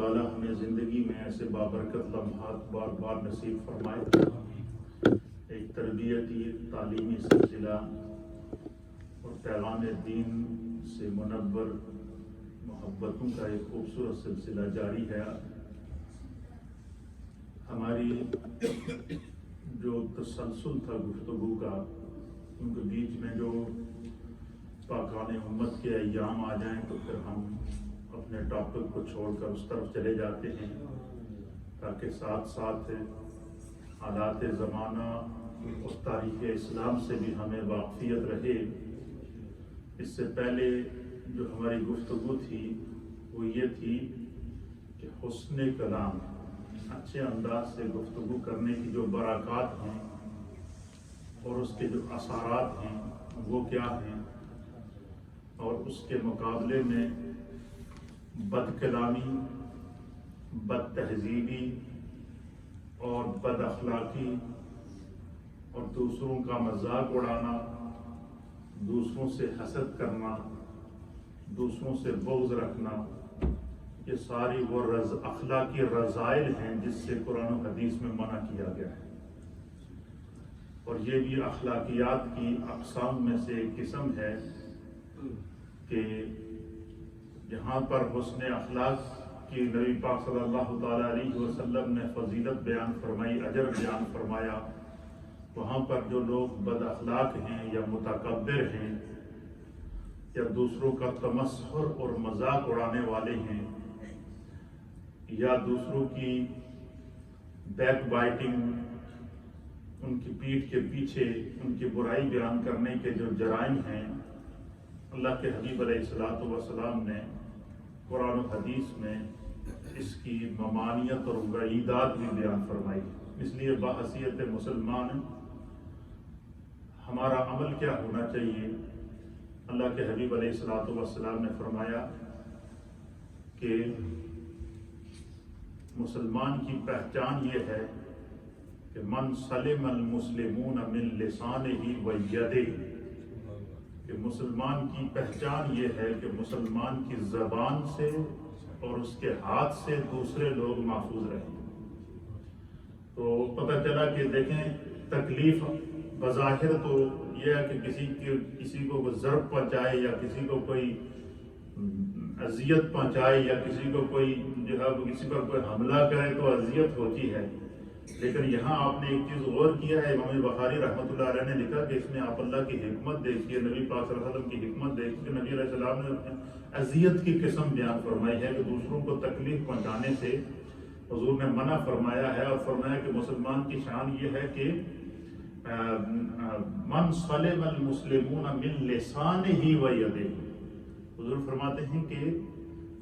تعالیٰ ہمیں زندگی میں ایسے بابرکت لمحات بار بار نصیب فرمائے۔ ایک تربیتی تعلیمی سلسلہ اور پیغام دین سے منور محبتوں کا ایک خوبصورت سلسلہ جاری ہے۔ ہماری جو تسلسل تھا گفتگو کا، ان کے بیچ میں جو پاکان امت کے ایام آ جائیں تو پھر ہم اپنے ٹاپک کو چھوڑ کر اس طرف چلے جاتے ہیں، تاکہ ساتھ ساتھ حالات زمانہ اور تاریخ اسلام سے بھی ہمیں واقفیت رہے۔ اس سے پہلے جو ہماری گفتگو تھی وہ یہ تھی کہ حسن کلام، اچھے انداز سے گفتگو کرنے کی جو برکات ہیں اور اس کے جو اثرات ہیں وہ کیا ہیں، اور اس کے مقابلے میں بد کلامی، بد تہذیبی اور بد اخلاقی اور دوسروں کا مذاق اڑانا، دوسروں سے حسد کرنا، دوسروں سے بغض رکھنا، یہ ساری وہ اخلاقی رذائل ہیں جس سے قرآن و حدیث میں منع کیا گیا ہے۔ اور یہ بھی اخلاقیات کی اقسام میں سے ایک قسم ہے کہ جہاں پر حسن اخلاق کی نبی پاک صلی اللہ تعالیٰ علیہ وسلم نے فضیلت بیان فرمائی، اجر بیان فرمایا، وہاں پر جو لوگ بد اخلاق ہیں یا متکبر ہیں یا دوسروں کا تمسخر اور مذاق اڑانے والے ہیں یا دوسروں کی بیک بائٹنگ، ان کی پیٹھ کے پیچھے ان کی برائی بیان کرنے کے جو جرائم ہیں، اللہ کے حبیب علیہ الصلوۃ والسلام نے قرآن و حدیث میں اس کی ممانعت اور وعیدات بھی بیان فرمائی۔ اس لیے بحیثیت مسلمان ہمارا عمل کیا ہونا چاہیے؟ اللہ کے حبیب علیہ الصلوۃ والسلام نے فرمایا کہ مسلمان کی پہچان یہ ہے کہ من سلم المسلمون من لسانہ و یدہ، کہ مسلمان کی پہچان یہ ہے کہ مسلمان کی زبان سے اور اس کے ہاتھ سے دوسرے لوگ محفوظ رہیں۔ تو پتہ چلا کہ دیکھیں، تکلیف بظاہر تو یہ ہے کہ کسی کو ضرب پہنچائے یا کسی کو کوئی اذیت پہنچائے یا کسی کو کوئی جو ہے کسی پر کوئی حملہ کرے تو اذیت ہوتی ہے، لیکن یہاں آپ نے ایک چیز غور کیا ہے، امام بخاری رحمۃ اللہ علیہ نے لکھا کہ اس میں آپ اللہ کی حکمت دیکھیے، نبی پاک صلی اللہ علیہ وسلم کی حکمت دیکھیے کہ نبی علیہ السلام نے اذیت کی قسم بیان فرمائی ہے کہ دوسروں کو تکلیف پہنچانے سے حضور نے منع فرمایا ہے، اور فرمایا کہ مسلمان کی شان یہ ہے کہ من سلم المسلمون من لسانہ و یدہ۔ حضور فرماتے ہیں کہ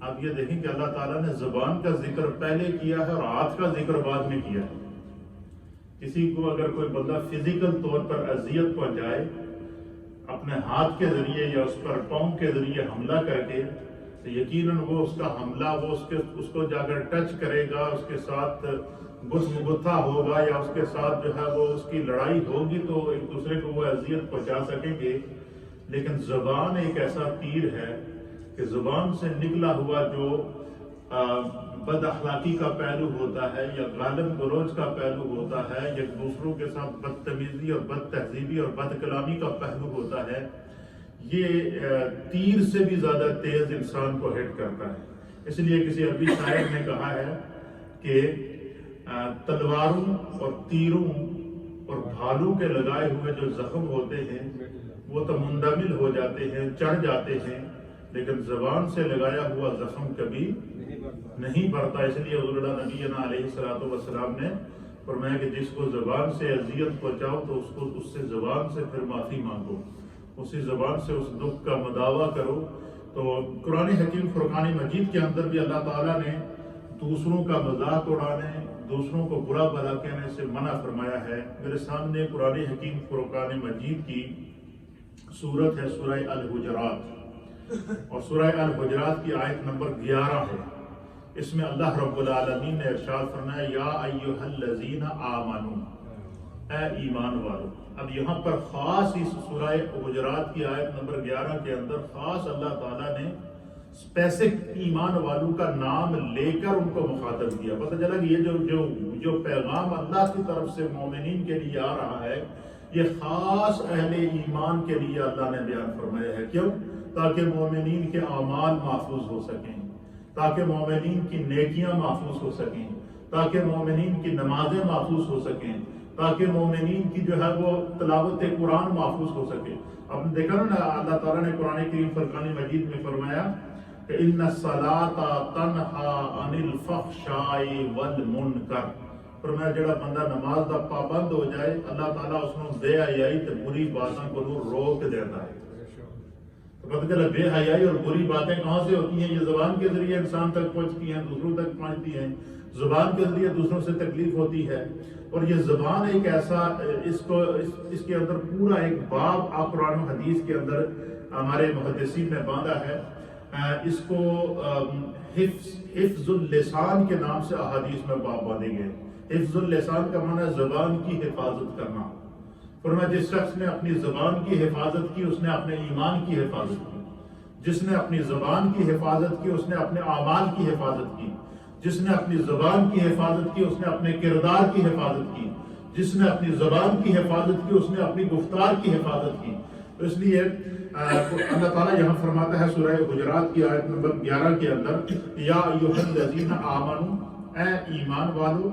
آپ یہ دیکھیں کہ اللہ تعالیٰ نے زبان کا ذکر پہلے کیا ہے اور ہاتھ کا ذکر بعد میں کیا ہے۔ کسی کو اگر کوئی بندہ فزیکل طور پر اذیت پہنچائے اپنے ہاتھ کے ذریعے یا اس پر پاؤں کے ذریعے حملہ کر کے، تو یقیناً وہ اس کا حملہ وہ اس کو جا کر ٹچ کرے گا، اس کے ساتھ گس مگتھا ہوگا یا اس کے ساتھ جو ہے وہ اس کی لڑائی ہوگی، تو ایک دوسرے کو وہ اذیت پہنچا سکیں گے۔ لیکن زبان ایک ایسا تیر ہے کہ زبان سے نکلا ہوا جو بد اخلاقی کا پہلو ہوتا ہے یا غالب گلوچ کا پہلو ہوتا ہے یا دوسروں کے ساتھ بدتمیزی اور بد تہذیبی اور بد کلامی کا پہلو ہوتا ہے، یہ تیر سے بھی زیادہ تیز انسان کو ہٹ کرتا ہے۔ اس لیے کسی عربی شاعر نے کہا ہے کہ تلواروں اور تیروں اور بھالوں کے لگائے ہوئے جو زخم ہوتے ہیں وہ تو مندمل ہو جاتے ہیں، چڑھ جاتے ہیں، لیکن زبان سے لگایا ہوا زخم کبھی نہیں بڑھتا۔ اس لیے حضور نبی علیہ الصلوۃ والسلام نے فرمایا کہ جس کو زبان سے اذیت پہنچاؤ تو اس سے زبان سے پھر معافی مانگو، اسی زبان سے اس دکھ کا مداوع کرو۔ تو قرآن حکیم فرقان مجید کے اندر بھی اللہ تعالیٰ نے دوسروں کا مذاق اڑانے، دوسروں کو برا بھلا کہنے سے منع فرمایا ہے۔ میرے سامنے قرآن حکیم فرقان مجید کی سورت ہے سورہ الحجرات، اور سورہ الحجرات کی آیت نمبر 11 ہے۔ اس میں اللہ رب العالمین نے ارشاد فرمایا یا ایھا الذین آمنوا، اے ایمان والو۔ اب یہاں پر خاص اس سورہ حجرات کی آیت نمبر 11 کے اندر خاص اللہ تعالیٰ نے اسپیسک ایمان والوں کا نام لے کر ان کو مخاطب کیا. پتہ چلا کہ یہ جو پیغام اللہ کی طرف سے مومنین کے لیے آ رہا ہے یہ خاص اہل ایمان کے لیے اللہ نے بیان فرمایا ہے. کیوں؟ تاکہ مومنین کے اعمال محفوظ ہو سکیں، تاکہ مومنین کی نیکیاں محفوظ ہو سکیں، تاکہ مومنین کی نمازیں محفوظ ہو سکیں، تاکہ مومنین کی جو ہے وہ تلاوت قرآن محفوظ ہو سکے. آپ نے دیکھا نا اللہ تعالیٰ نے قرآن کریم فرقان مجید میں فرمایا کہ ان الصلاۃ تنہا عن الفحشاء والمنکر. فرمایا جڑا بندہ نماز دا پابند ہو جائے اللہ تعالیٰ اس کو بے حیائی تے بری باتوں کو روک دیتا ہے. تو پتہ چلا بے حیائی اور بری باتیں کہاں سے ہوتی ہیں؟ یہ زبان کے ذریعے انسان تک پہنچتی ہیں، دوسروں تک پہنچتی ہیں، زبان کے ذریعے دوسروں سے تکلیف ہوتی ہے. اور یہ زبان ایک ایسا اس کے اندر پورا ایک باب آپ قرآن و حدیث کے اندر ہمارے محدثین نے باندھا ہے. اس کو حفظ اللسان کے نام سے احادیث میں باب باندھے گئے. حفظ اللسان کا معنی ہے زبان کی حفاظت کرنا. فرمایا جس شخص نے اپنی زبان کی حفاظت کی اس نے اپنے ایمان کی حفاظت کی. جس نے اپنی زبان کی حفاظت کی اس نے اپنے اعمال کی حفاظت کی. جس نے اپنی زبان کی حفاظت کی اس نے اپنے کردار کی حفاظت کی. جس نے اپنی زبان کی حفاظت کی اس نے اپنی گفتار کی حفاظت کی. تو اس لیے اللہ تعالیٰ یہاں فرماتا ہے سورہ حجرات کی آیت نمبر 11 کے اندر یا ایھا الذین آمنوا، اے ایمان والو،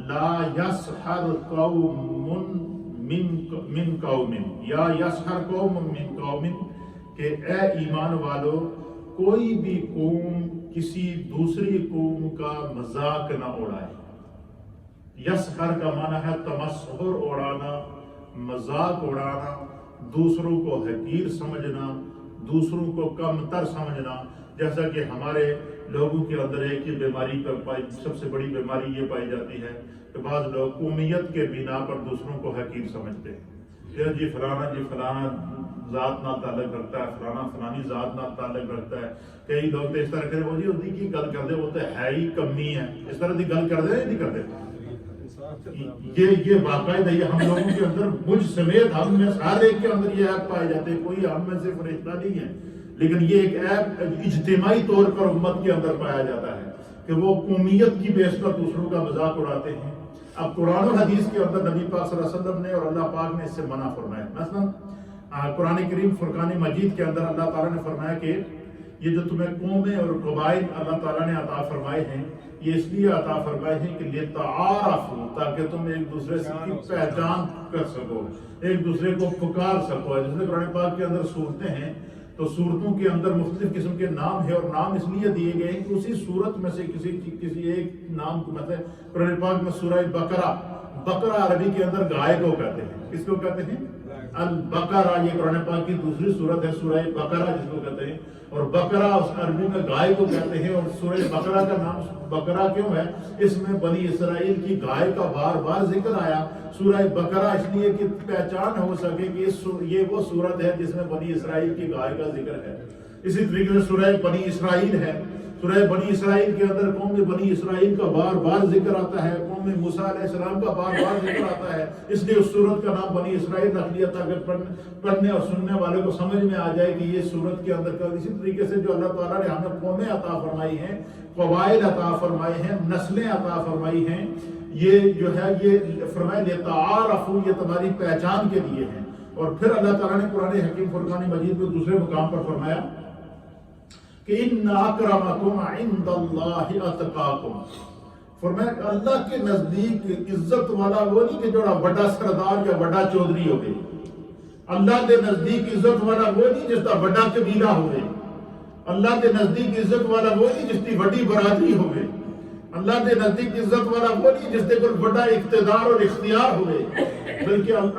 لا یسخر قوم من قوم، یا یسخر قوم من قوم، کہ اے ایمان والو کوئی بھی قوم کسی دوسری قوم کا مذاق نہ اڑائے. یسخر کا معنی ہے تمسخر اڑانا، مذاق اڑانا، دوسروں کو حقیر سمجھنا، دوسروں کو کم تر سمجھنا. جیسا کہ ہمارے لوگوں کے اندر ایک ہی بیماری سب سے بڑی بیماری یہ پائی جاتی ہے کہ بعض لوگ قومیت کے بنا پر دوسروں کو حقیر سمجھتے ہیں. جی فلانا ذات نہ تعلق رکھتا ہے، فلانا فلانی ذات نہ تعلق رکھتا ہے. کئی لوگ تو اس طرح کرتے وہ جی اس کی گل کرتے وہ تو ہے ہی کمی ہے، اس طرح کی گل کرتے ہیں نہیں کرتے. یہ باقاعدہ یہ ہم لوگوں کے اندر مجھ سمیت ہم میں ہر ایک کے اندر یہ ایپ پائے جاتے ہیں. کوئی ہم میں سے فرشتہ نہیں ہے لیکن یہ ایک ایپ اجتماعی طور پر امت کے اندر پایا جاتا ہے کہ وہ قومیت کی بیس پر دوسروں کا مذاق اڑاتے ہیں. اب قرآن و حدیث کے اندر نبی پاک صلی اللہ علیہ وسلم نے اور اللہ پاک نے اس سے منع فرمایا. مثلا قرآن کریم فرقان مجید کے اندر اللہ تعالیٰ نے فرمایا کہ یہ جو تمہیں قومیں اور قبائل اللہ تعالیٰ نے عطا فرمائے ہیں یہ اس لیے عطا فرمائے ہیں کہ لتعارفوا، تاکہ تم ایک دوسرے کی پہچان کر سکو، ایک دوسرے کو پکار سکو. جس میں قرآن پاک کے اندر صورتیں ہیں تو صورتوں کے اندر مختلف قسم کے نام ہیں اور نام اس لیے دیے گئے ہیں کہ اسی صورت میں سے کسی ایک نام کو مثلا قرآن پاک میں سورہ بقرہ عربی کے اندر گائے کو کہتے ہیں. کس کو کہتے ہیں؟ البقرہ. یہ قرآن پاک کی دوسری صورت ہے سورہ بقرہ جس کو کہتے ہیں. اور بقرہ اس عربی میں گائے کو کہتے ہیں. اور سورہ بقرہ کا نام بقرہ کیوں ہے؟ اس میں بنی اسرائیل کی گائے کا بار بار ذکر آیا. سورہ بقرہ اس لیے کہ پہچان ہو سکے کہ یہ وہ صورت ہے جس میں بنی اسرائیل کی گائے کا ذکر ہے. اسی طریقے سے سورہ بنی اسرائیل ہے. سورہ بنی اسرائیل کے اندر قوم بنی اسرائیل کا بار بار ذکر آتا ہے. قوم موسیٰ علیہ السلام کا بار بار ذکر آتا ہے. اس لیے اس سورت کا نام بنی اسرائیل رکھ لیا تاکہ پڑھنے اور سننے والے کو سمجھ میں آ جائے کہ یہ سورت کے اندر کا. اسی طریقے سے جو اللہ تعالیٰ نے ہمیں قومیں عطا فرمائی ہیں، قبائل عطا فرمائی ہیں، نسلیں عطا فرمائی ہیں، یہ جو ہے یہ فرمائے لتعارفوا، یہ تمہاری پہچان کے لیے ہیں. اور پھر اللہ تعالیٰ نے قرآن حکیم فرقان مجید میں دوسرے مقام پر فرمایا کہ ان اکرمکم عند اللہ اتقاکم. فرمایا کہ اللہ کے نزدیک عزت والا وہ نہیں کہ جوڑا بڑا سردار یا بڑا چودھری ہوئے. اللہ کے نزدیک عزت والا وہ نہیں جس کا بڑا قبیلہ ہوئے. اللہ کے نزدیک عزت والا وہ نہیں جس کی بڑی برادری ہوئے. اللہ کے نزدیک عزت والا وہ نہیں جس کے کوئی بڑا اقتدار اور اختیار ہوئے، بلکہ ان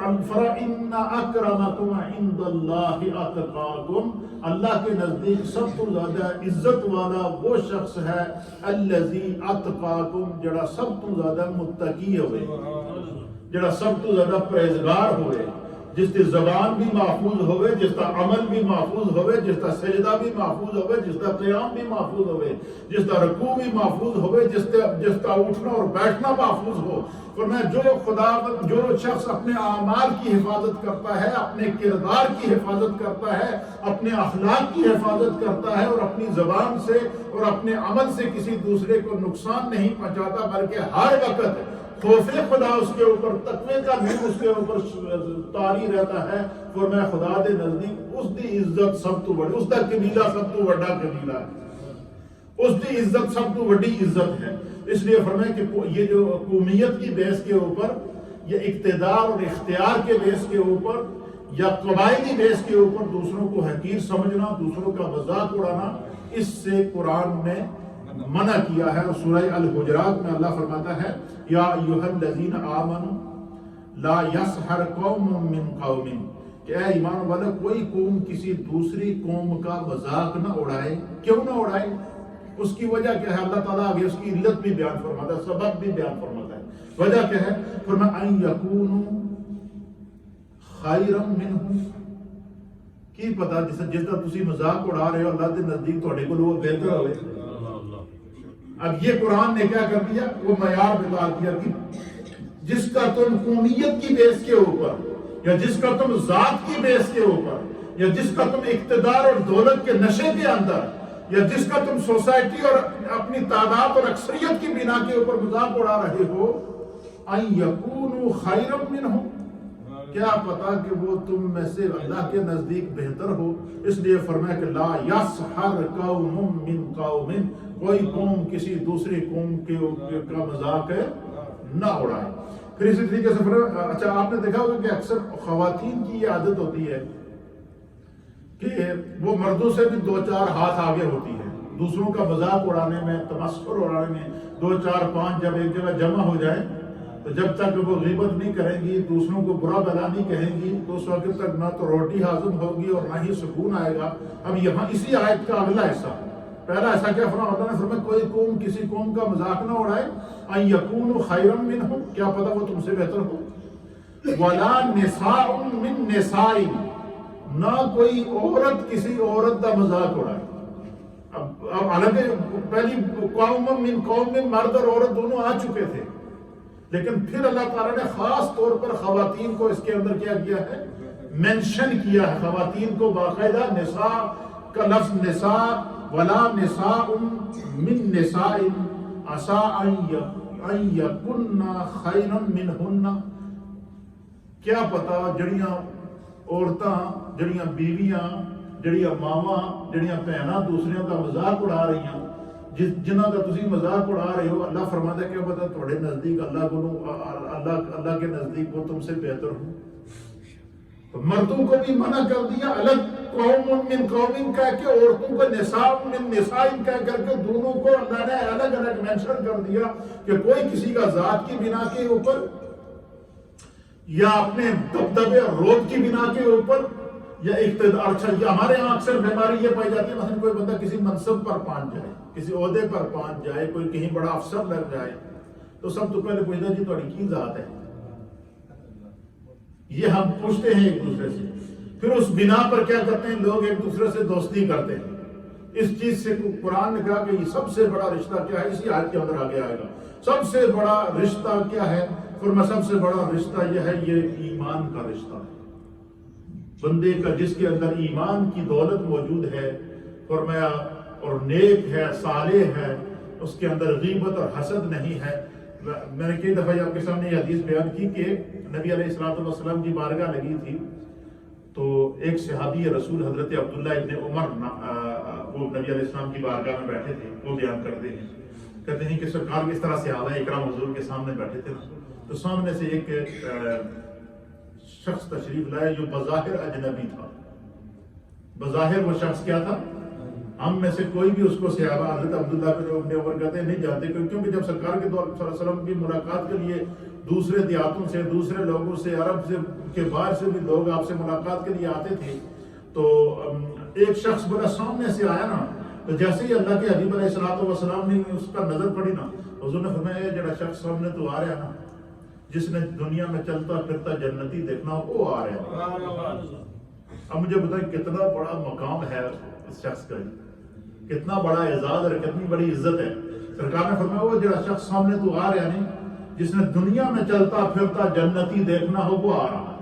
اکرمکم عند اللہ اتقاکم. اللہ کے نزدیک سب سے زیادہ عزت والا وہ شخص ہے الذی اتقاکم، جڑا سب سے زیادہ متقی ہوئے، جڑا سب سے زیادہ پرہیزگار ہوئے. جس کی زبان بھی محفوظ ہوئے، جس کا عمل بھی محفوظ ہوئے، جس کا سجدہ بھی محفوظ ہوئے، جس کا قیام بھی محفوظ ہوئے، جس کا رکوع بھی محفوظ ہوئے، جس کا اٹھنا اور بیٹھنا محفوظ ہو۔ فرمایا جو شخص اپنے اعمال کی حفاظت کرتا ہے، اپنے کردار کی حفاظت کرتا ہے، اپنے اخلاق کی حفاظت کرتا ہے، اور اپنی زبان سے اور اپنے عمل سے کسی دوسرے کو نقصان نہیں پہنچاتا، بلکہ ہر وقت خوف خدا اس کے اوپر، تقوی کا نور اس کے اوپر طاری رہتا ہے، فرمایا خدا دے نزدیک اس دی عزت سب تو بڑی، اس دا قبیلہ سب تو بڑا قبیلہ ہے، اس دی عزت سب تو بڑی عزت ہے۔ اس لیے فرمایا کہ یہ جو قومیت کی بیس کے اوپر، یا اقتدار اور اختیار کے بیس کے اوپر، یا قبائلی بیس کے اوپر دوسروں کو حقیر سمجھنا، دوسروں کا مذاق اڑانا، اس سے قرآن نے منع کیا ہے۔ اور سورہ الحجرات میں اللہ فرماتا ہے یا ایھا الذین آمنوا لا یسخر قوم من قوم، کہ اے ایمان والے کوئی قوم کسی دوسری قوم کا مذاق نہ اڑائے۔ کیوں نہ اڑائے؟ اس کی وجہ کیا ہے؟ اللہ تعالیٰ آگے اس کی علت بھی بیان فرماتا ہے، سبب بھی بیان فرماتا ہے۔ وجہ کیا ہے؟ فرمایا ان یکونوا خیرا منہم، کی پتا جس کا تسی مذاق اڑا رہے ہو اللہ کے نزدیک تھوڑے کو وہ بہتر ہوئے۔ اب یہ قرآن نے کیا کر دیا؟ وہ معیار بتا دیا کہ جس کا تم قومیت کی بیس کے اوپر، یا جس کا تم ذات کی بیس کے اوپر، یا جس کا تم اقتدار اور دولت کے نشے کے اندر، یا جس کا تم سوسائٹی اور اپنی تعداد اور اکثریت کی بنا کے اوپر مذاق اڑا رہے ہو، ان یکونوا خیرا منہم، کیا پتا کہ وہ تم میں سے اللہ کے نزدیک بہتر ہو۔ اس لیے فرمایا کہ لا یسخر قوم من قوم، کوئی قوم کسی دوسری قوم کا مذاق نہ اڑائے۔ پھر اسی طریقے سے اچھا آپ نے دیکھا ہوگا کہ اکثر خواتین کی یہ عادت ہوتی ہے کہ وہ مردوں سے بھی 2-4 ہاتھ آگے ہوتی ہے، دوسروں کا مذاق اڑانے میں، تمسخر اڑانے میں۔ 2-4-5 جب ایک جگہ جمع ہو جائے تو جب تک وہ غیبت نہیں کریں گی، دوسروں کو برا بلا نہیں کہیں گی، تو اس وقت تک نہ تو روٹی ہضم ہوگی اور نہ ہی سکون آئے گا۔ اب یہاں اسی آیت کا اگلا حصہ، پہلا ایسا کیا فرمایا اللہ نے؟ فرمایا کوئی قوم کسی قوم کا مذاق نہ اڑائے، ان یکونوا خیرا منہم، کیا پتہ وہ تم سے بہتر ہو۔ ولا نساء من نساء، نہ کوئی عورت کسی عورت کا مذاق اڑائے۔ اب حالانکہ پہلی قوم من قوم میں مرد اور عورت دونوں آ چکے تھے، لیکن پھر اللہ تعالیٰ نے خاص طور پر خواتین کو اس کے اندر کیا کیا ہے؟ مینشن کیا ہے خواتین کو باقاعدہ۔ نساء کا لفظ نساء، ولا نساء من نساء عسى ان یکن خیرا منہن، کیا پتا جڑیاں عورتاں، جڑیاں بیویاں، جڑیاں ماواں، جڑیاں بہناں دوسریاں کا مذاق اڑا رہی ہیں، جنہاں کا تسی مذاق اڑا رہے ہو، اللہ فرماتا ہے کہ پتا تھوڑے نزدیک اللہ کے نزدیک وہ تم سے بہتر ہو۔ تو مردوں کو بھی منع کر دیا، الگ قوم من قوم کہہ کے، عورتوں کو نساء من نساء کہہ کر کے دونوں کو اللہ نے الگ الگ مینشن کر دیا کہ کوئی کسی کا ذات کی بنا کے اوپر، یا اپنے دبدبے اور روب کی بنا کے اوپر، یا اقتدار۔ اچھا یہ ہمارے یہاں اکثر بیماری یہ پائی جاتی ہے، مثلا کوئی بندہ کسی منصب پر پہنچ جائے، کسی عہدے پر پہنچ جائے، کوئی کہیں بڑا افسر لگ جائے، تو سب تو پہلے پوچھتا جی تھوڑی کی ذات ہے، یہ ہم پوچھتے ہیں ایک دوسرے سے۔ پھر اس بنا پر کیا کرتے ہیں لوگ؟ ایک دوسرے سے دوستی کرتے ہیں۔ اس چیز سے قرآن نے کہا کہ یہ سب سے بڑا رشتہ کیا ہے؟ اسی آیت کے اندر آگے آئے گا۔ سب سے بڑا رشتہ کیا ہے؟ فرمایا سب سے بڑا رشتہ یہ ہے، یہ ایمان کا رشتہ ہے۔ بندے کا جس کے اندر ایمان کی دولت موجود ہے، فرمایا اور نیک ہے، صالح ہے، اس کے اندر غیبت اور حسد نہیں ہے۔ میں نے کئی دفعہ آپ کے سامنے یہ حدیث بیان کی کہ نبی علیہ الصلوۃ والسلام کی بارگاہ لگی تھی، تو ایک صحابی رسول حضرت عبداللہ ابن عمر وہ نبی علیہ السلام کی بارگاہ میں بیٹھے تھے، وہ بیان کرتے ہیں، کہتے ہیں کہ سرکار اس طرح صحابہ اکرام حضور کے سامنے بیٹھے تھے، تو سامنے سے ایک شخص تشریف لائے جو بظاہر اجنبی تھا۔ بظاہر وہ شخص کیا تھا؟ ہم میں سے کوئی بھی اس کو صحابہ حضرت عبداللہ بن عمر کہتے ہیں نہیں جانتے، کیونکہ جب سرکار کے دور صلی اللہ علیہ وسلم کی ملاقات کے لیے دوسرے دیہاتوں سے، دوسرے لوگوں سے، عرب سے کے باہر سے بھی لوگ آپ سے ملاقات کے لیے آتے تھے، تو ایک شخص بڑا سامنے سے آیا نا، تو جیسے ہی اللہ کے حبیب علیہ الصلوۃ والسلام نے اس پر نظر پڑی نا، حضور نے فرمایا جڑا شخص سامنے تو آ رہا نا، جس نے دنیا میں چلتا پھرتا جنتی دیکھنا ہو وہ آ رہا ہے۔ اب مجھے بتائیں کتنا بڑا مقام ہے اس شخص کا، کتنا بڑا اعزاز اور کتنی بڑی عزت ہے۔ سرکار نے فرمایا وہ جڑا شخص سامنے تو آ رہا نہیں، جس نے دنیا میں چلتا پھرتا جنتی دیکھنا ہو وہ آ رہا ہے۔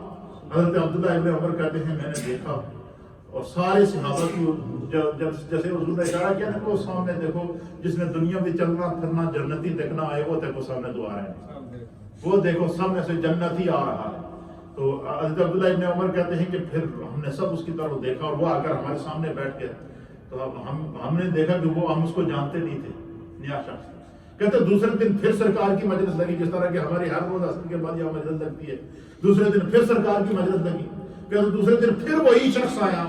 حضرت عبداللہ ابن عمر کہتے ہیں میں نے دیکھا اور سارے صحابہ کی جب جیسے حضور نے اشارہ کیا نا کہ وہ سامنے دیکھو جس نے دنیا میں چلنا پھرنا جنتی دیکھنا آئے وہ دیکھو سامنے تو آ رہا ہے، وہ دیکھو سامنے سے جنتی آ رہا ہے۔ تو حضرت عبداللہ ابن عمر کہتے ہیں کہ پھر ہم نے سب اس کی طرف دیکھا اور وہ آ کر ہمارے سامنے بیٹھ گیا، تو ہم نے دیکھا کہ وہ ہم اس کو جانتے نہیں تھے، نیا شخص۔ کہتے دوسرے دن پھر سرکار کی مجلس لگی، جس طرح کہ ہماری ہر روز عصر کے بعد یہاں مجلس لگتی ہے، دوسرے دن پھر سرکار کی مجلس لگی، کہتے دوسرے دن پھر وہی شخص آیا۔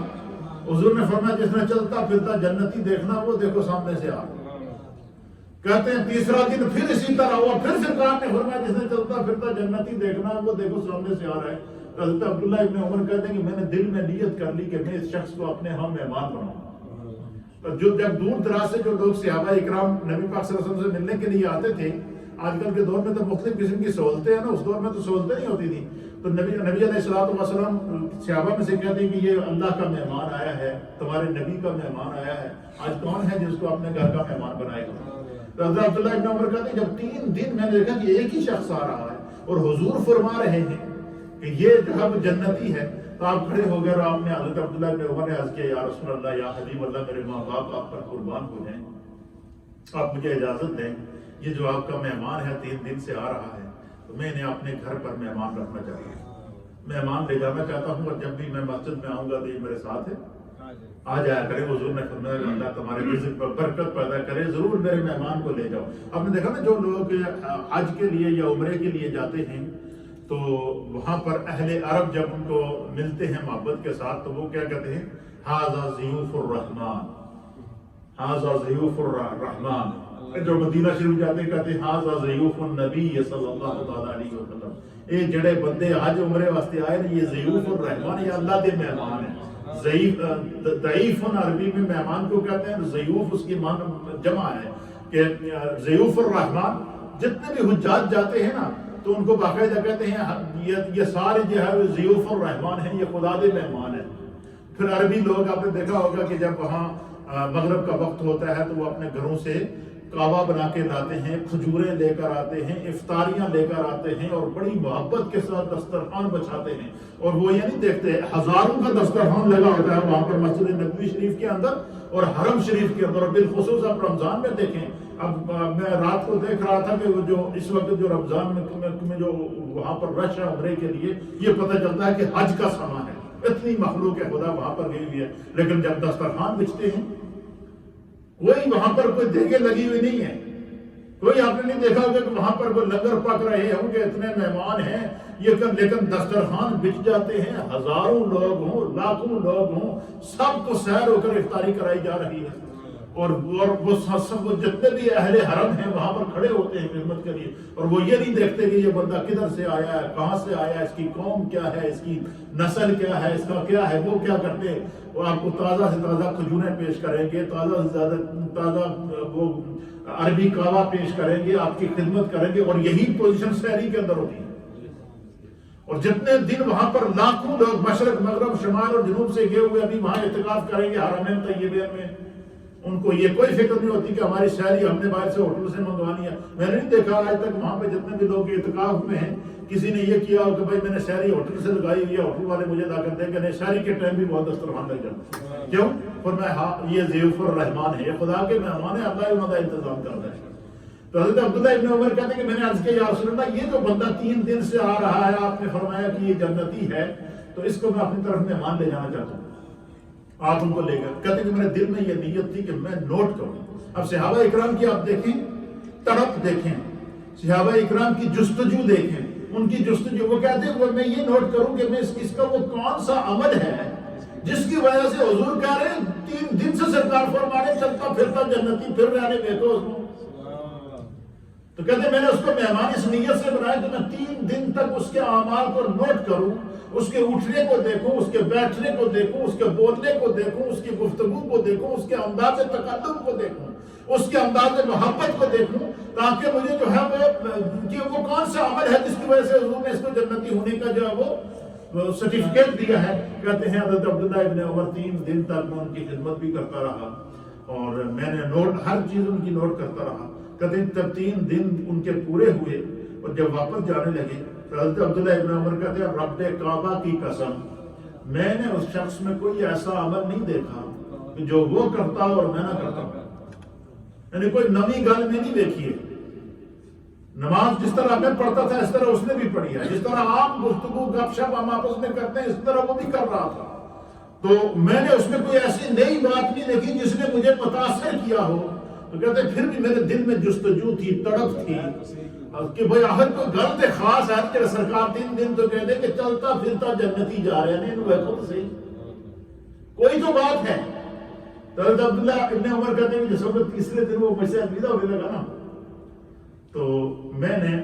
حضور نے فرمایا جس نے چلتا پھرتا جنتی دیکھنا وہ دیکھو سامنے سے آ۔ کہتے ہیں تیسرا دن پھر اسی طرح ہوا، پھر سرکار نے فرمایا جس نے چلتا پھرتا جنتی دیکھنا وہ دیکھو سامنے سے آ رہا ہے۔ حضرت عبداللہ ابن عمر کہتے ہیں کہ میں نے دل میں نیت کر لی کہ میں اس شخص کو اپنے ہاں مہمان بناؤں۔ جو جب دور دراز سے جو لوگ صحابہ اکرام نبی پاک صلی اللہ علیہ وسلم سے ملنے کے لیے آتے تھے، آج کل کے دور میں تو مختلف قسم کی سہولتیں ہیں نا، اس دور میں تو سہولتیں نہیں ہوتی تھی، تو نبی علیہ السلام صحابہ میں سے کہتے ہیں کہ یہ اللہ کا مہمان آیا ہے، تمہارے نبی کا مہمان آیا ہے، آج کون ہے جس کو اپنے گھر کا مہمان بنائے گا؟ تو حضرت عبداللہ ابن عمر کہتے ہیں جب 3 دن میں نے دیکھا کہ ایک ہی شخص آ رہا ہے اور حضور فرما رہے ہیں کہ یہ جو ہے وہ جنتی ہے، تو آپ کھڑے ہو گئے اور آپ نے حضرت عبداللہ ابن عمر نے عرض کیا یا رسول اللہ یا حبیب اللہ، میرے ماں باپ آپ پر قربان ہو جائیں، آپ مجھے اجازت دیں، یہ جو آپ کا مہمان ہے 3 دن سے آ رہا ہے، تو میں انہیں اپنے گھر پر مہمان رکھنا چاہتا ہوں، مہمان لے جانا چاہتا ہوں، اور جب بھی میں مسجد میں آؤں گا تو یہ میرے ساتھ ہے آ جایا کرے۔ حضور نے فرمایا اللہ تمہارے رزق پر برکت پیدا کرے، ضرور میرے مہمان کو لے جاؤ۔ آپ نے دیکھا نا جو لوگ حج کے لیے یا عمرے کے لیے جاتے ہیں تو وہاں پر اہل عرب جب ان کو ملتے ہیں محبت کے ساتھ تو وہ کیا کہتے ہیں ھذا ضیوف الرحمن، ھذا ضیوف الرحمن۔ جو مدینہ شریف جاتے کہتے ہیں ھذا ضیوف النبی صلی اللہ تعالی علیہ وسلم، یہ جڑے بندے حج عمرے واسطے آئے نا یہ ضیوف الرحمن، یہ اللہ دے مہمان ہیں۔ ضعیف عربی میں مہمان کو کہتے ہیں، ضیوف اس کی جمع ہے کہ ضیوف الرحمن، جتنے بھی حجاج جاتے ہیں نا تو ان کو باقاعدہ کہتے ہیں یہ سارے جو ہے ضیوف الرحمن ہیں، یہ خدا دے مہمان ہیں۔ پھر عربی لوگ آپ نے دیکھا ہوگا کہ جب وہاں مغرب کا وقت ہوتا ہے تو وہ اپنے گھروں سے کعبہ بنا کے لاتے ہیں، کھجوریں لے کر آتے ہیں، افطاریاں لے کر آتے ہیں اور بڑی محبت کے ساتھ دسترخوان بچھاتے ہیں، اور وہ یہ نہیں دیکھتے ہزاروں کا دسترخوان لگا ہوتا ہے وہاں پر مسجد نبوی شریف کے اندر اور حرم شریف کے اندر، اور بالخصوص آپ رمضان میں دیکھیں۔ اب میں رات کو دیکھ رہا تھا کہ وہ جو اس وقت جو رمضان میں جو وہاں پر رش ہے عمرے کے لیے، یہ پتہ چلتا ہے کہ حج کا سماں ہے، اتنی مخلوق خدا وہاں پر گئی ہوئی ہے، لیکن جب دسترخوان بچھتے ہیں کوئی وہاں پر کوئی دیگیں لگی ہوئی نہیں ہے، کوئی آپ نے نہیں دیکھا ہوگا کہ وہاں پر کوئی لنگر پک رہے ہوں کہ اتنے مہمان ہیں یہ لیکن دسترخوان بچھ جاتے ہیں، ہزاروں لوگ ہوں، لاکھوں لوگ ہوں، سب کو سیر ہو کر افطاری کرائی جا رہی ہے، اور وہ سب جتنے بھی اہل حرم ہیں وہاں پر کھڑے ہوتے ہیں خدمت کے لیے، اور وہ یہ نہیں دیکھتے کہ یہ بندہ کدھر سے آیا ہے، کہاں سے آیا ہے، اس کی قوم کیا ہے، اس کی نسل کیا ہے، اس کا کیا ہے، وہ کیا کرتے ہیں، وہ آپ کو تازہ سے تازہ کھجوریں پیش کریں گے، تازہ سے تازہ وہ عربی کعوہ پیش کریں گے، آپ کی خدمت کریں گے، اور یہی پوزیشن سحری کے اندر ہوتی ہے۔ اور جتنے دن وہاں پر لاکھوں لوگ مشرق مغرب شمال اور جنوب سے گئے ہوئے ابھی وہاں اعتکاف کریں گے حرمین طیبین میں، ان کو یہ کوئی فکر نہیں ہوتی کہ ہماری شہری ہم نے باہر سے ہوٹل سے منگوانی ہے۔ میں نے نہیں دیکھا آج تک وہاں پہ جتنے بھی لوگ اعتکاف میں ہیں کسی نے یہ کیا ہو کہ بھائی میں نے شہری ہوٹل سے لگائی ہوئی ہے، ہوٹل والے مجھے لا کر دیں کہ نہیں، شہری کے ٹائم بھی بہت دسترخوان لگ جاتا ہے، کیوں؟ فرمایا ہاں یہ ضیوف الرحمان ہے، یہ خدا کے مہمان ہیں، اللہ انہوں کا انتظام کرتا ہے۔ تو حضرت عبداللہ ابن عمر کہتے ہیں کہ میں نے عرض کیا یا رسول اللہ یہ جو بندہ 3 دن سے آ رہا ہے، آپ نے فرمایا کہ یہ جنتی ہے، تو اس کو میں اپنی طرف مہمان لے جانا چاہتا ہوں۔ آپ ان کو لے گئے، کہتے ہیں کہ میرے دل میں یہ نیت تھی کہ میں نوٹ کروں۔ اب صحابہ اکرام کی آپ دیکھیں تڑپ، دیکھیں صحابہ اکرام کی جستجو دیکھیں، ان کی جستجو، وہ کہتے ہیں وہ میں یہ نوٹ کروں کہ میں اس کا وہ کون سا عمل ہے جس کی وجہ سے حضور کہہ رہے ہیں 3 دن سے سرکار فرما رہے چلتا پھرتا جنتی پھر رہنے دیکھو اس کو۔ تو کہتے ہیں میں نے اس کو مہمان اس نیت سے بنایا کہ میں 3 دن تک اس کے اعمال کو نوٹ کروں، اس کے اٹھنے کو دیکھوں، اس کے بیٹھنے کو دیکھوں، اس کے بولنے کو دیکھوں، اس کی گفتگو کو دیکھوں، اس کے انداز تکلم کو دیکھوں، اس کے انداز محبت کو دیکھوں، تاکہ مجھے جو ہے وہ کون سا عمل ہے جس کی وجہ سے حضور نے اس کو جنتی ہونے کا جو ہے وہ سرٹیفکیٹ دیا ہے. کہتے ہیں حضرت عبداللہ ابن عمر 3 دن تک میں ان کی خدمت بھی کرتا رہا اور میں نے ہر چیز ان کی نوٹ کرتا رہا. کہتے ہیں جب 3 دن ان کے پورے ہوئے اور جب واپس جانے لگے تو حضرت عبداللہ ابن عمر کہتے ہیں رب کعبہ کی قسم میں نے اس شخص میں کوئی ایسا عمل نہیں دیکھا کہ جو وہ کرتا اور میں نہ کرتا. یعنی کوئی نئی گل میں نہیں دیکھی ہے. نماز جس طرح میں پڑھتا تھا اس طرح اس نے بھی پڑھی ہے. جس طرح عام گفتگو گپ شپ ہم آپس میں کرتے ہیں اس طرح وہ بھی کر رہا تھا. تو میں نے اس میں کوئی ایسی نئی بات نہیں دیکھی جس نے مجھے متاثر کیا ہو. تو کہتے پھر بھی میرے دل میں جستجو تھی, تڑپ تھی کہ بھئی آخر کوئی غلط خاص ہے کہ سرکار 3 دن تو کہہ دے کہ چلتا پھرتا جنتی جا رہے ہیں. وہ تو صحیح کوئی تو بات ہے. تو حضرت عبداللہ ابن عمر کہتے ہیں کہ جس وقت تیسرے دن وہ مجھ سے الوداع ہونے لگا نا تو میں نے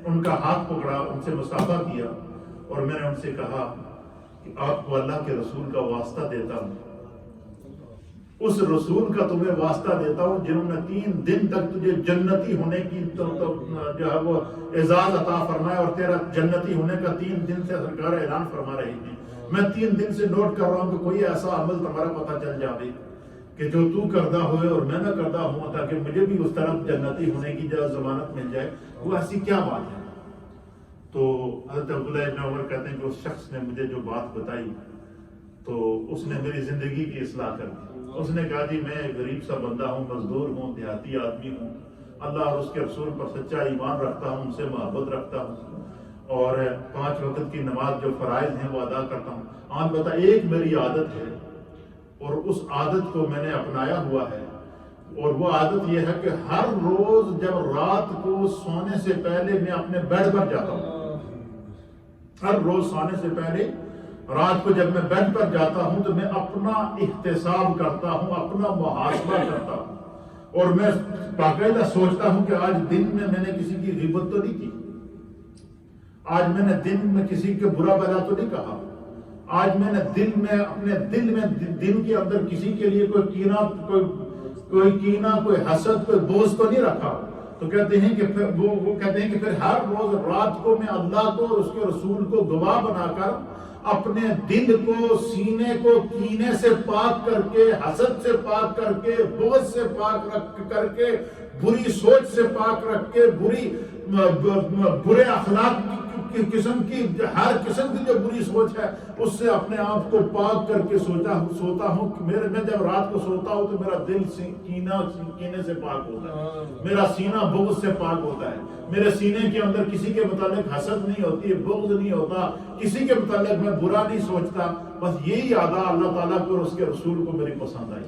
ان کا ہاتھ پکڑا, ان سے مصافحہ کیا اور میں نے ان سے کہا کہ آپ کو اللہ کے رسول کا واسطہ دیتا ہوں, اس رسول کا تمہیں واسطہ دیتا ہوں جنہوں نے 3 دن تک تجھے جنتی ہونے کی جو ہے وہ اعزاز عطا فرمایا اور تیرا جنتی ہونے کا 3 دن سے سرکار اعلان فرما رہی تھی. میں 3 دن سے نوٹ کر رہا ہوں کہ کوئی ایسا عمل تمہارا پتہ چل جائے کہ جو تو کردہ ہوئے اور میں نہ کردہ ہوں تاکہ مجھے بھی اس طرف جنتی ہونے کی جو ضمانت مل جائے. وہ ایسی کیا بات ہے؟ تو حضرت عبداللہ ابن عمر کہتے ہیں کہ اس شخص نے مجھے جو بات بتائی تو اس نے میری زندگی کی اصلاح کر دی. اس نے کہا جی میں غریب سا بندہ ہوں, مزدور ہوں, دیہاتی آدمی ہوں, اللہ اور اس کے رسول پر سچا ایمان رکھتا ہوں, ان سے محبت رکھتا ہوں اور 5 وقت کی نماز جو فرائض ہیں وہ ادا کرتا ہوں. آج بتا ایک میری عادت ہے اور اس عادت کو میں نے اپنایا ہوا ہے اور وہ عادت یہ ہے کہ ہر روز جب رات کو سونے سے پہلے میں اپنے بیڈ پر جاتا ہوں. ہر روز سونے سے پہلے رات کو جب میں بیڈ پر جاتا ہوں تو میں اپنا احتساب کرتا ہوں, اپنا محاسبہ کرتا ہوں اور میں باقاعدہ سوچتا ہوں کہ آج دن میں نے کسی کی غیبت تو نہیں کی, آج میں نے دن میں کسی کے برا بھلا تو نہیں کہا, آج میں نے اپنے دل میں دن کے اندر کسی کے لیے کوئی کینہ, کوئی حسد, کوئی بوجھ تو نہیں رکھا. تو کہتے ہیں کہ وہ کہتے ہیں کہ پھر ہر روز رات کو میں اللہ کو اور اس کے رسول کو گواہ بنا کر اپنے دل کو, سینے کو کینے سے پاک کر کے, حسد سے پاک کر کے, بغض سے پاک کر کے, بری سوچ سے پاک رکھ کے, برے اخلاق کی قسم کی ہر قسم کی جو بری سوچ ہے اس سے اپنے آپ کو پاک کر کے سوتا ہوں کہ میں جب رات کو سوتا ہوں تو میرا دل کینے سے پاک ہوتا ہے, میرا سینہ بغض سے پاک ہوتا ہے, میرے سینے کے اندر کسی کے متعلق حسد نہیں ہوتی, بغض نہیں ہوتا, کسی کے متعلق میں برا نہیں سوچتا. بس یہی عادت اللہ تعالیٰ کو اور اس کے رسول کو میری پسند آئی.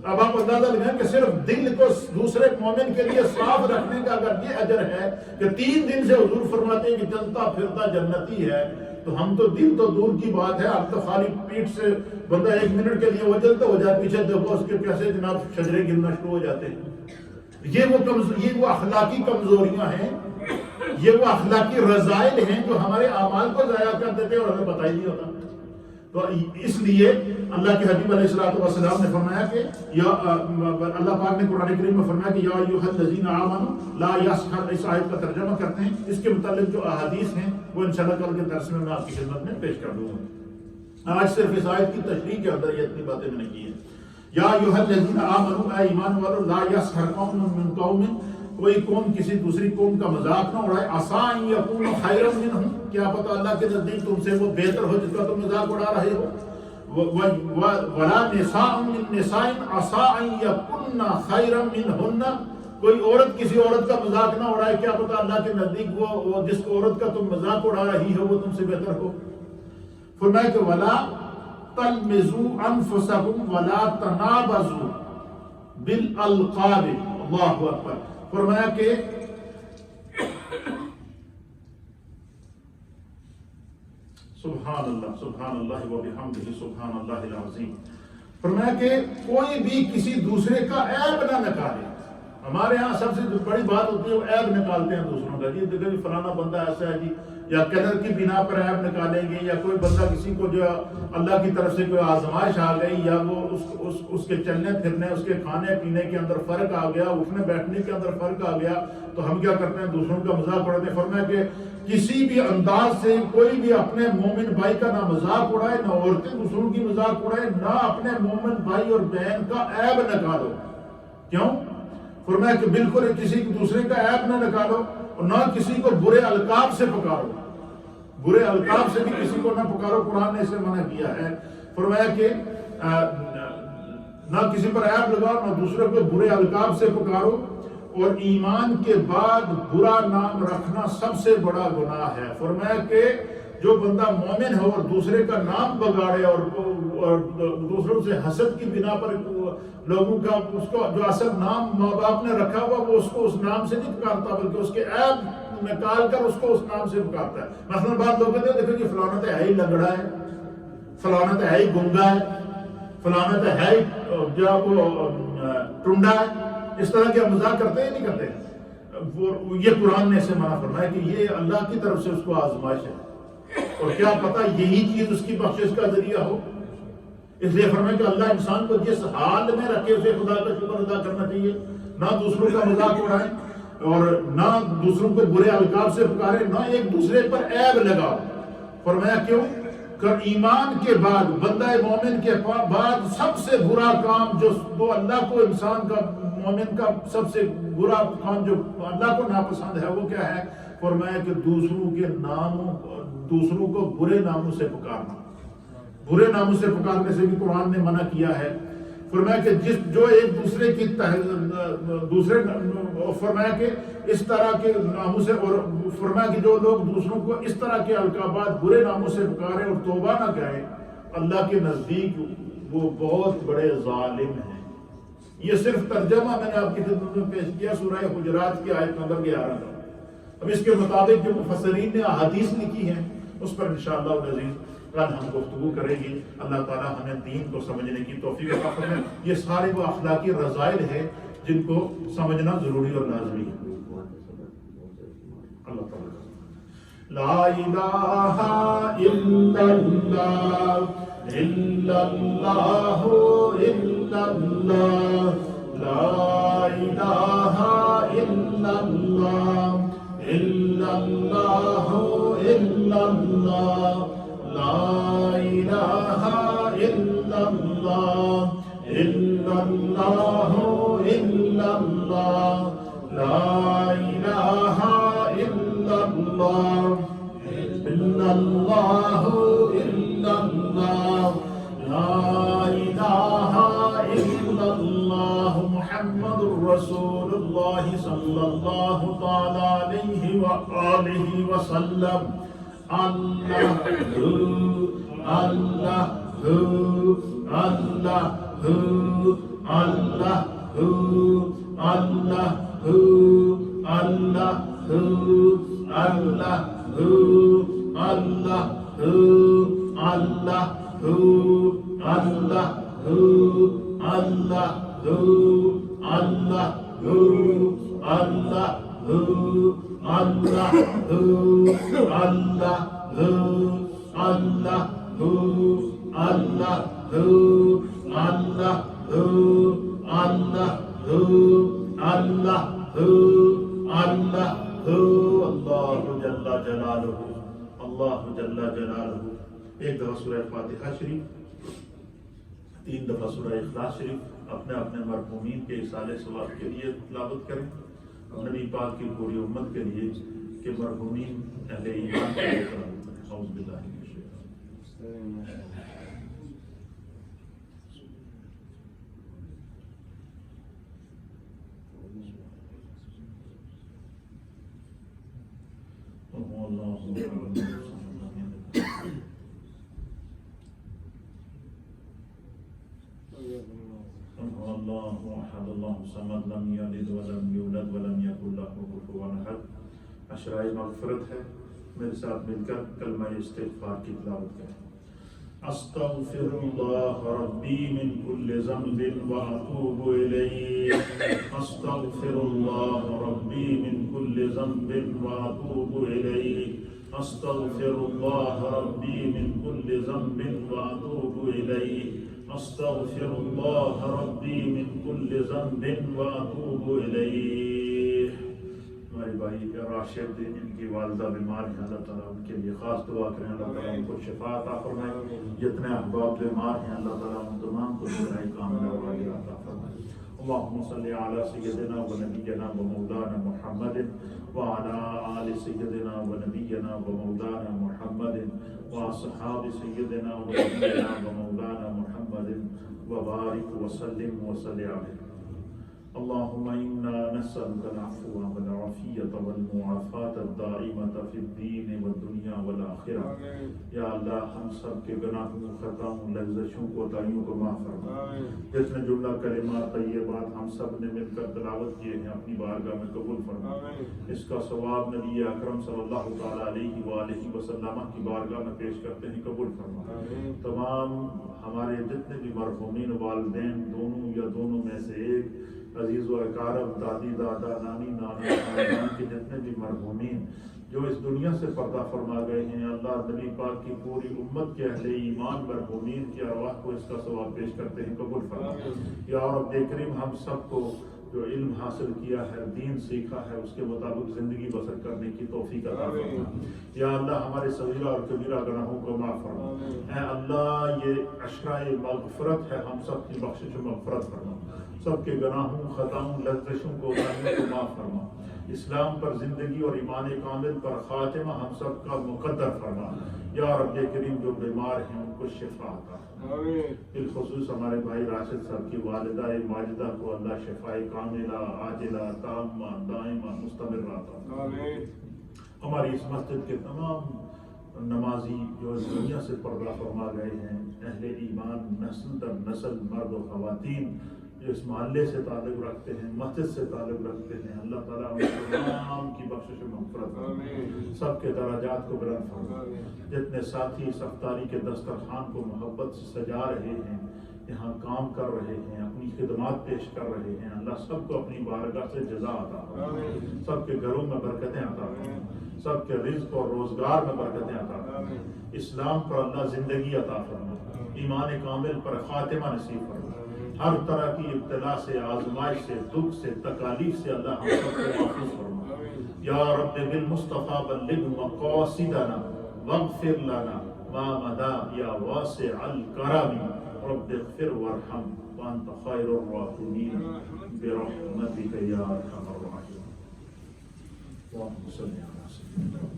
اب آپ اندازہ لگائیں کہ صرف دل کو دوسرے مومن کے لیے صاف رکھنے کا اگر یہ اجر ہے کہ 3 دن سے حضور فرماتے ہیں کہ چلتا پھرتا جنتی ہے, تو ہم تو دل تو دور کی بات ہے, اب تو خالی پیٹ سے بندہ 1 منٹ کے لیے وجلتا ہو جائے, پیچھے دیکھو اس کے کیسے جناب شجرے گرنا شروع ہو جاتے ہیں. یہ وہ اخلاقی کمزوریاں ہیں, یہ وہ اخلاقی رذائل ہیں جو ہمارے اعمال کو ضائع کر دیتے ہیں اور ہمیں پتہ ہی نہیں ہوتا. تو اس لیے اللہ کے حبیب علیہ السلام نے فرمایا کہ اللہ پاک نے قرآن کریم میں فرمایا کہ یا ایھا الذین آمنوا لا یسخر. اس آیت کا ترجمہ کرتے ہیں, اس کے متعلق جو احادیث ہیں وہ انشاءاللہ کل کے درس میں آپ کی خدمت میں پیش کر دوں گا. آج صرف اس آیت کی تشریح کے اندر یہ اتنی باتیں میں نے کی ہیں. یا ایھا الذین آمنوا, اے ایمان والو, لا یسخر قوم من قوم, کوئی قوم کسی دوسری قوم کا مذاق نہ اڑائے. عسیٰ ان یکونوا خیرا منہم, کیا پتہ اللہ کے نزدیک تم سے وہ بہتر ہو جس کا تم مذاق اڑا رہے ہو. ولا نساء من نساء عسیٰ ان یکن خیرا منہن, کوئی عورت کسی عورت کا مذاق نہ اڑائے, کیا پتہ اللہ کے نزدیک وہ جس عورت کا تم مذاق اڑا رہی ہو وہ تم سے بہتر ہو. فرمایا کہ ولا تلمزوا انفسکم ولا تنابزوا بالالقاب. اللہ اکبر. فرمایا کہ سبحان اللہ وبحمدہ سبحان اللہ العظیم. فرمایا کہ کوئی بھی کسی دوسرے کا عیب نہ نکالے. ہمارے ہاں سب سے بڑی بات ہوتی ہے وہ عیب نکالتے ہیں دوسروں کا، جی دیکھو جی فلانا بندہ ایسا ہے جی، یا قدر کی بنا پر عیب نکالیں گے، یا کوئی بندہ کسی کو جو اللہ کی طرف سے کوئی آزمائش آ گئی، یا وہ اس کے چلنے پھرنے، اس کے کھانے پینے کے اندر فرق آ گیا، اٹھنے بیٹھنے کے اندر فرق آ گیا، تو ہم کیا کرتے ہیں؟ دوسروں کا مذاق اڑاتے ہیں۔ فرمایا کہ کسی بھی انداز سے کوئی بھی اپنے مومن بھائی کا نہ مذاق اڑائے، نہ عورتیں دوسروں کی مذاق اڑائے، نہ اپنے مومن بھائی اور بہن کا عیب نکالو۔ کیوں؟ فرمایا کہ بالکل کسی دوسرے کا عیب نہ نکالو، اور نہ کسی کو برے القاب سے پکارو، برے القاب سے بھی کسی کو نہ پکارو، قرآن نے اسے منع کیا ہے۔ فرمایا کہ نہ کسی پر عیب لگاؤ، نہ دوسرے کو برے القاب سے پکارو، اور ایمان کے بعد برا نام رکھنا سب سے بڑا گناہ ہے۔ فرمایا کہ جو بندہ مومن ہے اور دوسرے کا نام بگاڑے اور دوسروں سے حسد کی بنا پر لوگوں کا اس کو جو اصل نام ماں باپ نے رکھا ہوا وہ اس کو اس نام سے نہیں پکارتا، بلکہ اس کے عیب نکال کر اس کو اس نام سے پکارتا ہے۔ مثلا بعض لوگ کہتے ہیں دیکھو کہ فلانا تو ہے ہی لنگڑا ہے، فلانا تو ہے ہی گنگا ہے، فلانا تو ہے ہی جو وہ ٹنڈا ہے، اس طرح کے مذاق کرتے ہیں نہیں کرتے؟ یہ قرآن نے اسے منع فرمایا کہ یہ اللہ کی طرف سے اس کو آزمائش ہے، اور کیا پتہ یہی چیز اس کی بخشش کا ذریعہ ہو۔ اس لیے فرمایا کہ اللہ انسان کو جس حال میں رکھے اسے خدا کا شکر ادا کرنا چاہیے، نہ دوسروں کا مذاق اڑائیں اور نہ دوسروں کو برے القاب سے پکارے، نہ ایک دوسرے پر عیب لگاؤ۔ فرمایا کیوں؟ کہ ایمان کے بعد، بندہ مومن کے بعد سب سے برا کام جو اللہ کو انسان کا مومن کا سب سے برا کام جو اللہ کو ناپسند ہے وہ کیا ہے؟ فرمایا کہ دوسروں کے ناموں، دوسروں کو برے ناموں سے پکارنا، برے ناموں سے پکارنے سے بھی قرآن نے منع کیا ہے۔ فرمایا کہ جو ایک دوسرے کی فرمایا کہ اس طرح کے ناموں سے، اور فرمایا کہ جو لوگ دوسروں کو اس طرح کے القابات برے ناموں سے پکارے اور توبہ نہ کریں، اللہ کے نزدیک وہ بہت بڑے ظالم ہیں۔ یہ صرف ترجمہ میں نے آپ کی خدمت میں پیش کیا سورہ حجرات کی آیت نمبر 11 کا۔ اب اس کے مطابق جو مفسرین نے احادیث لکھی ہیں اس پر انشاءاللہ العزیز کل ہم گفتگو کریں گے۔ اللہ تعالیٰ ہمیں دین کو سمجھنے کی توفیق عطا فرمائے۔ یہ سارے وہ اخلاقی رذائل ہیں جن کو سمجھنا ضروری اور لازمی ہے۔ اللہ تعالیٰ لا الہ الا اللہ الا اللہ الا اللہ لا الہ الا اللہ الا اللہ الا اللہ لا الہ الا اللہ الا اللہ الا اللہ لا الہ الا اللہ الا اللہ الا اللہ لا الہ الا اللہ محمد رسول اللہ صلی اللہ تعالی علیہ وآلہ وسلم۔ اللہ اللہ اللہ اللہ اللہ اللہ اللہ اللہ اللہ اللہ اللہ جل جلالہ۔ ایک دفعہ سورہ فاتحہ شریف، 3 دفعہ سورہ اخلاص شریف اپنے اپنے مرحومین کے ایصال ثواب کے لیے تلاوت کریں، نبی پاک کی پوری امت کے لیے کہ مرحومین اہل ایمان کے لیے تلاوت کریں۔ اعوذ باللہ من الشیطان۔ اللہ احد اللہ الصمد لم یلد ولم یولد ولم یکن لہ کفوا احد۔ عشرۂ مغفرت ہے، میرے ساتھ مل کر کلمہ استغفار کی تلاوت کریں۔ أستغفر الله ربي من كل ذنب وأتوب إليه. أستغفر الله ربي من كل ذنب وأتوب إليه. أستغفر الله ربي من كل ذنب وأتوب إليه. أستغفر الله ربي من كل ذنب وأتوب إليه. ہمارے بھائی راشد ان کی والدہ بیمار ہیں، اللہ تعالیٰ ان کے لیے خاص دعا کریں، اللہ تعالیٰ ان کو شفا عطا فرمائے. جتنے احباب بیمار ہیں اللہ تعالیٰ ان تمام کو شفاء کاملہ و عاجلہ عطا فرمائے. اللهم صل على سيدنا ونبينا ومولانا محمد وعلى آل سيدنا ونبينا ومولانا محمد وأصحاب سيدنا ونبينا ومولانا محمد وبارك وسلم وصل عليه. اللهم إنا نسألك العفو والعافية والمعافاة الدائمة في الدين والدنيا والآخرة. یا اللہ ہم سب کے گناہوں، خطاؤں، لغزشوں، کوتاہیوں کو معاف فرما. جتنے جملہ کلمات طیبات ہم سب نے مل کر تلاوت کیے ہیں اپنی بارگاہ میں قبول فرما. اس کا ثواب نبی اکرم صلی اللہ تعالیٰ علیہ وآلہ وسلم کی بارگاہ میں پیش کرتے ہیں، قبول فرما. تمام ہمارے جتنے بھی مرحومین والدین، دونوں یا دونوں میں سے ایک، عزیز و اقارب، دادی دادا، نانی نانا، خاندان کے جتنے بھی مرحومین جو اس دنیا سے پردہ فرما گئے ہیں، اللہ نبی پاک کی پوری امت کے اہل ایمان مرحومین کی ارواح کو اس کا ثواب پیش کرتے ہیں، قبول فرما. یا رب کریم ہم سب کو جو علم حاصل کیا ہے، دین سیکھا ہے، اس کے مطابق زندگی بسر کرنے کی توفیق عطا فرما. یا اللہ ہمارے صغیرہ اور کبیرہ گناہوں کو معاف فرما. اے اللہ یہ عشرۂ مغفرت ہے، ہم سب کی بخشش و مغفرت فرما. سب کے گناہوں، خطاؤں، لغزشوں کو معاف فرما. اسلام پر زندگی اور ایمان کامل پر خاتمہ ہم سب کا مقدر فرما. یا رب کریم جو بیمار ہیں ان کو شفا عطا فرما. بالخصوص ہمارے بھائی راشد صاحب کی والدہ ماجدہ کو اللہ شفاء کاملہ، عاجلہ، تامہ، دائمہ، مستمرہ عطا فرما. ہماری اس مسجد کے تمام نمازی جو اس دنیا سے پردہ فرما گئے ہیں، اہل ایمان نسل در نسل، مرد و خواتین جو اس محلے سے تعلق رکھتے ہیں، مسجد سے تعلق رکھتے ہیں، اللہ تعالیٰ ان تمام کی بخشش و مغفرت فرما. سب کے درجات کو بلند فرما. جتنے ساتھی اس افطاری کے دسترخوان کو محبت سے سجا رہے ہیں، یہاں کام کر رہے ہیں، اپنی خدمات پیش کر رہے ہیں، اللہ سب کو اپنی بارگاہ سے جزا عطا فرما. سب کے گھروں میں برکتیں عطا فرما. سب کے رزق اور روزگار میں برکتیں عطا فرما. اسلام پر اللہ زندگی عطا فرما. ایمان کامل پر خاتمہ نصیب فرما. ہر طرح کی ابتلا سے، آزمائش سے، دکھ سے، تکالیف سے اللہ ہم سب کو محفوظ فرما. یا رب بالمصطفیٰ بلغ مقاصدنا واغفر لنا ما مدى یا واسع الکرم. رب اغفر وارحم وانت خیر الراحمین برحمتک یا ارحم الراحمین. اللهم صل على سيدنا